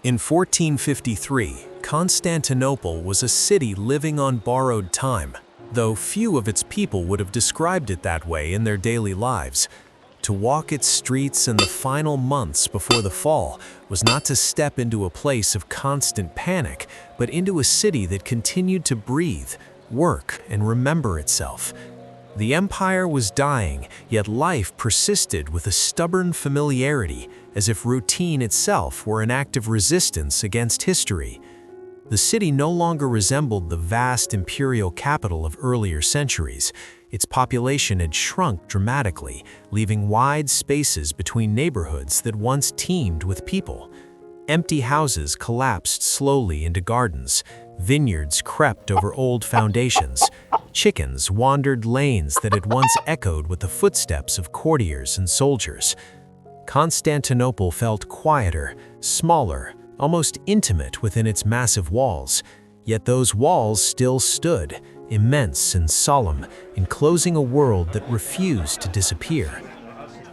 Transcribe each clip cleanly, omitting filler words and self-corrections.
In 1453, Constantinople was a city living on borrowed time, though few of its people would have described it that way in their daily lives. To walk its streets in the final months before the fall was not to step into a place of constant panic, but into a city that continued to breathe, work, and remember itself. The empire was dying, yet life persisted with a stubborn familiarity, as if routine itself were an act of resistance against history. The city no longer resembled the vast imperial capital of earlier centuries. Its population had shrunk dramatically, leaving wide spaces between neighborhoods that once teemed with people. Empty houses collapsed slowly into gardens. Vineyards crept over old foundations. Chickens wandered lanes that had once echoed with the footsteps of courtiers and soldiers. Constantinople felt quieter, smaller, almost intimate within its massive walls. Yet those walls still stood, immense and solemn, enclosing a world that refused to disappear.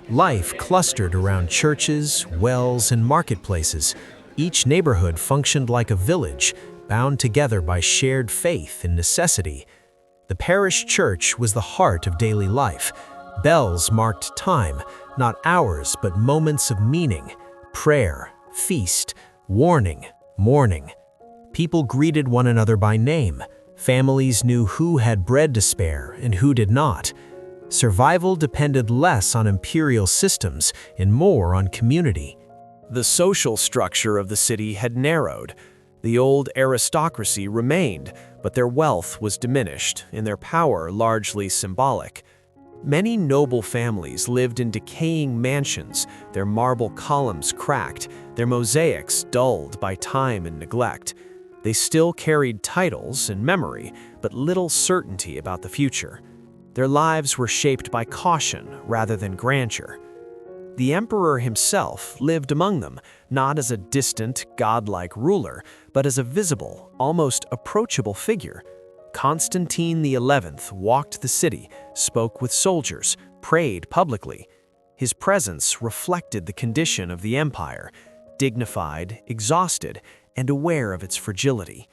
Life clustered around churches, wells, and marketplaces. Each neighborhood functioned like a village, bound together by shared faith and necessity. The parish church was the heart of daily life. Bells marked time, not hours but moments of meaning, prayer, feast, warning, mourning. People greeted one another by name. Families knew who had bread to spare and who did not. Survival depended less on imperial systems and more on community. The social structure of the city had narrowed. The old aristocracy remained, but their wealth was diminished and their power largely symbolic. Many noble families lived in decaying mansions, their marble columns cracked, their mosaics dulled by time and neglect. They still carried titles and memory, but little certainty about the future. Their lives were shaped by caution rather than grandeur. The emperor himself lived among them, not as a distant, godlike ruler, but as a visible, almost approachable figure. Constantine XI walked the city, spoke with soldiers, prayed publicly. His presence reflected the condition of the empire, dignified, exhausted, and aware of its fragility.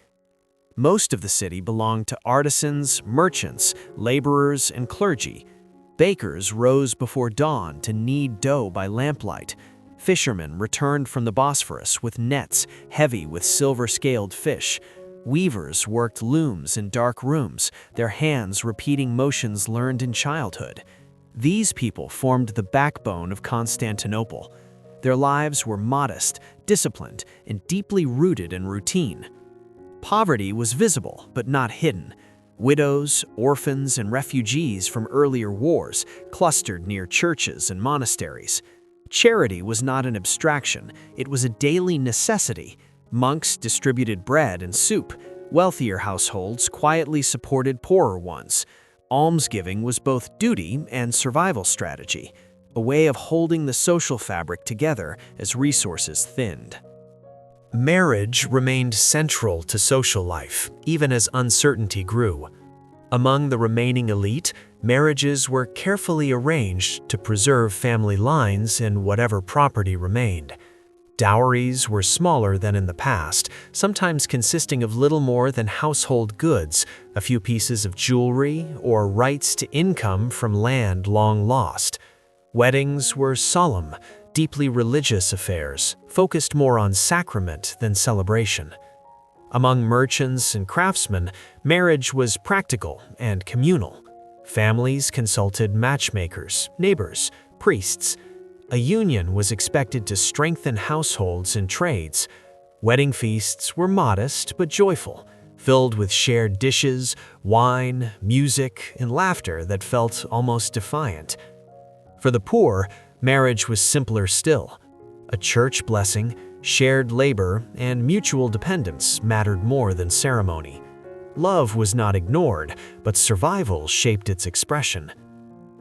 Most of the city belonged to artisans, merchants, laborers, and clergy. Bakers rose before dawn to knead dough by lamplight. Fishermen returned from the Bosphorus with nets heavy with silver-scaled fish. Weavers worked looms in dark rooms, their hands repeating motions learned in childhood. These people formed the backbone of Constantinople. Their lives were modest, disciplined, and deeply rooted in routine. Poverty was visible, but not hidden. Widows, orphans, and refugees from earlier wars clustered near churches and monasteries. Charity was not an abstraction, it was a daily necessity. Monks distributed bread and soup. Wealthier households quietly supported poorer ones. Almsgiving was both duty and survival strategy, a way of holding the social fabric together as resources thinned. Marriage remained central to social life, even as uncertainty grew. Among the remaining elite, marriages were carefully arranged to preserve family lines and whatever property remained. Dowries were smaller than in the past, sometimes consisting of little more than household goods, a few pieces of jewelry, or rights to income from land long lost. Weddings were solemn, deeply religious affairs, focused more on sacrament than celebration. Among merchants and craftsmen, marriage was practical and communal. Families consulted matchmakers, neighbors, priests. A union was expected to strengthen households and trades. Wedding feasts were modest but joyful, filled with shared dishes, wine, music, and laughter that felt almost defiant. For the poor, marriage was simpler still. A church blessing, shared labor, and mutual dependence mattered more than ceremony. Love was not ignored, but survival shaped its expression.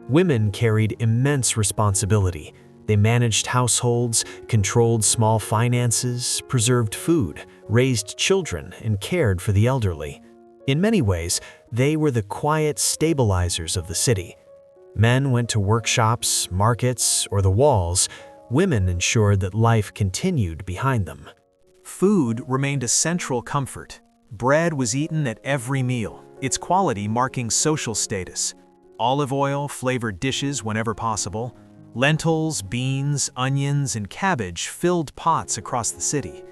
Women carried immense responsibility. They managed households, controlled small finances, preserved food, raised children, and cared for the elderly. In many ways, they were the quiet stabilizers of the city. Men went to workshops, markets, or the walls. Women ensured that life continued behind them. Food remained a central comfort. Bread was eaten at every meal, its quality marking social status. Olive oil flavored dishes whenever possible. Lentils, beans, onions, and cabbage filled pots across the city.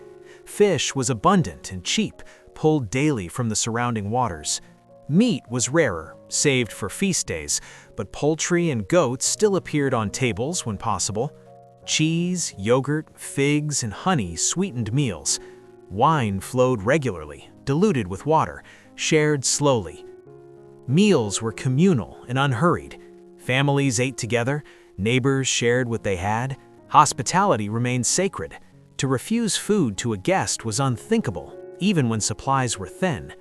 Fish was abundant and cheap, pulled daily from the surrounding waters. Meat was rarer, saved for feast days, but poultry and goats still appeared on tables when possible. Cheese, yogurt, figs, and honey sweetened meals. Wine flowed regularly, diluted with water, shared slowly. Meals were communal and unhurried. Families ate together, neighbors shared what they had. Hospitality remained sacred. To refuse food to a guest was unthinkable, even when supplies were thin.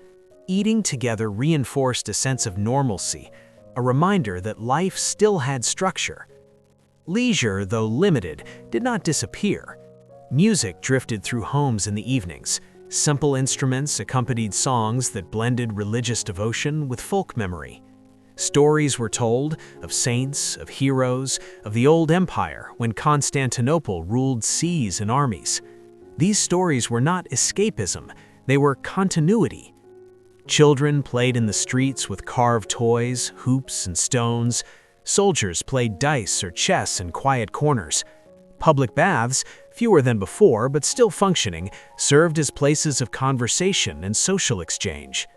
Eating together reinforced a sense of normalcy, a reminder that life still had structure. Leisure, though limited, did not disappear. Music drifted through homes in the evenings. Simple instruments accompanied songs that blended religious devotion with folk memory. Stories were told of saints, of heroes, of the old empire when Constantinople ruled seas and armies. These stories were not escapism, they were continuity. Children played in the streets with carved toys, hoops, and stones. Soldiers played dice or chess in quiet corners. Public baths, fewer than before but still functioning, served as places of conversation and social exchange.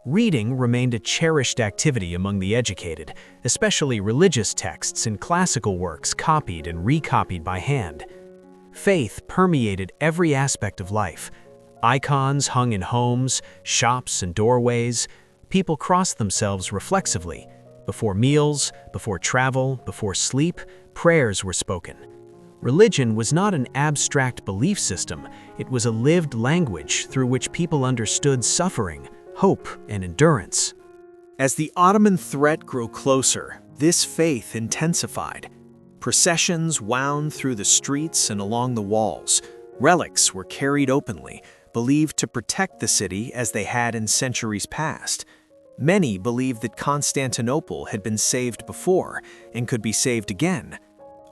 Reading remained a cherished activity among the educated, especially religious texts and classical works copied and recopied by hand. Faith permeated every aspect of life. Icons hung in homes, shops, and doorways. People crossed themselves reflexively. Before meals, before travel, before sleep, prayers were spoken. Religion was not an abstract belief system, it was a lived language through which people understood suffering, hope, and endurance. As the Ottoman threat grew closer, this faith intensified. Processions wound through the streets and along the walls. Relics were carried openly, believed to protect the city as they had in centuries past. Many believed that Constantinople had been saved before and could be saved again.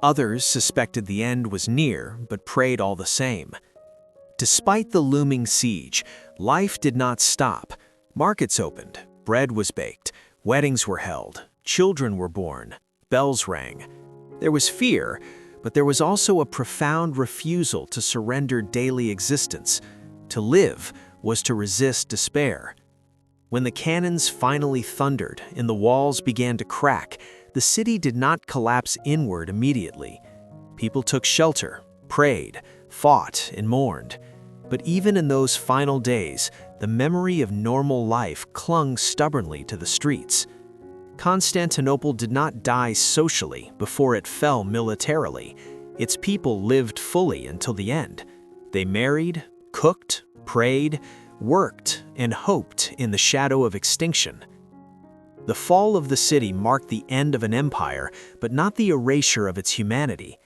Others suspected the end was near, but prayed all the same. Despite the looming siege, life did not stop. Markets opened, bread was baked, weddings were held, children were born, bells rang. There was fear, but there was also a profound refusal to surrender daily existence. To live was to resist despair. When the cannons finally thundered and the walls began to crack, the city did not collapse inward immediately. People took shelter, prayed, fought, and mourned. But even in those final days, the memory of normal life clung stubbornly to the streets. Constantinople did not die socially before it fell militarily. Its people lived fully until the end. They married, cooked, prayed, worked, and hoped in the shadow of extinction. The fall of the city marked the end of an empire, but not the erasure of its humanity.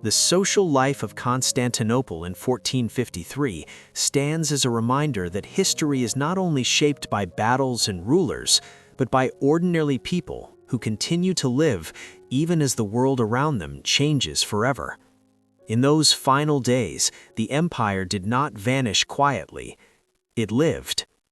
The social life of Constantinople in 1453 stands as a reminder that history is not only shaped by battles and rulers, but by ordinary people who continue to live even as the world around them changes forever. In those final days, the empire did not vanish quietly. It lived.